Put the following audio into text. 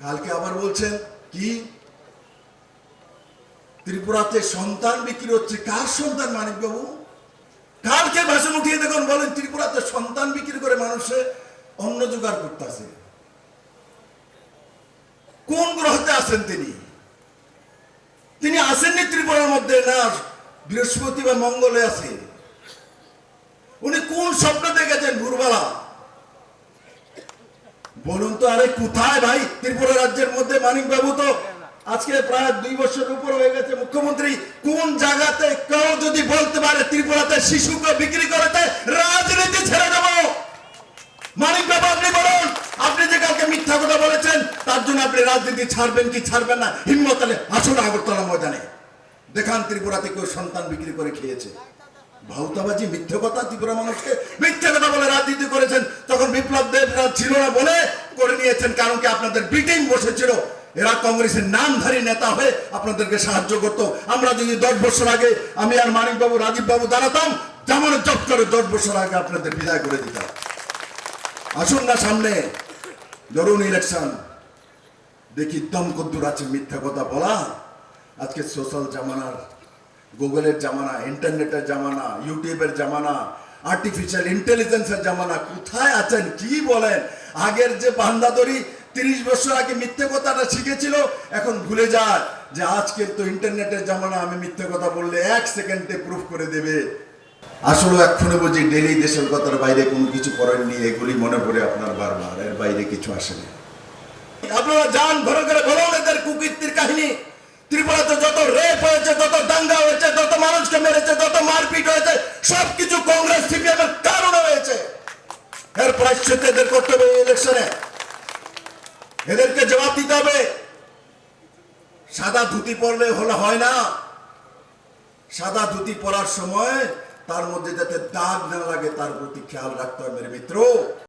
কালকে আবার বলছেন কি ত্রিপুরাতে সন্তান বিক্রি হচ্ছে। কার সন্তান মানিক বাবু? কালকে ভাষণ উঠিয়ে দেখুন, বলেন ত্রিপুরাতে সন্তান বিক্রি করে মানুষে অন্ন জোগাড় করতেছে। কোন গ্রহতে আছেন তিনি? তিনি আসেননি ত্রিপুরার মধ্যে, না বৃহস্পতি বা মঙ্গলে আছে। উনি কোন স্বপ্ন দেখেছেন ভোরবেলা? বলুন তো, আরে কোথায় ভাই ত্রিপুরা রাজ্যের মধ্যে মানিক বাবু তো আজকে প্রায় 2 বছর উপর হয়ে গেছে মুখ্যমন্ত্রী। কোন জায়গাতে কেউ যদি বলতে পারে ত্রিপুরাতে শিশুকে বিক্রি করেছে, রাজনীতি ছেড়ে দেব? মানিক বাবু আপনি বলুন, আপনি যে কালকে মিথ্যা কথা বলেছেন তার জন্য আপনি রাজনীতি ছাড়বেন কি ছাড়বেন না? হিম্মত হলে আসুন আগরতলা ময়দানে দেখান ত্রিপুরাতে কেউ সন্তান বিক্রি করে খেয়েছে। ভাউতাবাজি, মিথ্যে কথা, ত্রিপুরা মানুষকে মিথ্যে কথা বলে রাজনীতি করেছেন। তখন বিপ্লব দেবরা ছিল না বলে করে নিয়েছেন, কারণ কি আপনাদের ব্রিটিং বসেছিল, এরা কংগ্রেসের নামধারী নেতা হয়ে আপনাদেরকে সাহায্য করতো। আমরা যদি 10 বছর আগে আমি আর মানিক বাবু, রাজীব বাবু দাঁড়াতাম, জামানত জব্দ করে 10 বছর আগে আপনাদের বিদায় করে দিতাম। আসুন না সামনে, ধরুন ইলেকশন, দেখি দম কদ্দুর আছে মিথ্যা কথা বলা। আজকে সোশ্যাল জামানার, গুগলের জামানা, ইন্টারনেটের জামানা, ইউটিউবের জামানা, আর্টিফিশিয়াল ইন্টেলিজেন্সের জামানা। কোথায় আছেন? কি বলেন? আগের যে বান্দাদরি 30 বছর আগে মিথ্যে কথাটা শিখেছিল, এখন ভুলে যায় যে আজকের তো ইন্টারনেটের জামানা। আমি মিথ্যে কথা বললে 1 সেকেন্ডে প্রুফ করে দেবে। আসলে এক্ষুনি বুঝি ডেলি দেশের কথার বাইরে কোনো কিছু করেননি, এগুলি মনে পড়ে আপনার বারবার, এর বাইরে কিছু আসেনি। আপনারা যান ঘরে ঘরে বলুন এদের কুকীর্তির কাহিনী। ত্রিপুরাতে যত রেপ হয়েছে, যত দাঙ্গা হয়েছে, যত মানুষকে মেরেছে, যত মারপিট হয়েছে, সবকিছু কংগ্রেস সিপিএম এর কারণে হয়েছে। এর প্রায়শ্চিত্ত এদের করতে হবে ইলেকশনে, এদেরকে জবাব দিতে হবে। সাদা ধুতি পরলে হলে হয় না। সাদা ধুতি পরার সময় তার মধ্যে যাতে দাগ না লাগে তার প্রতি খেয়াল রাখতে হবে মেরে মিত্র।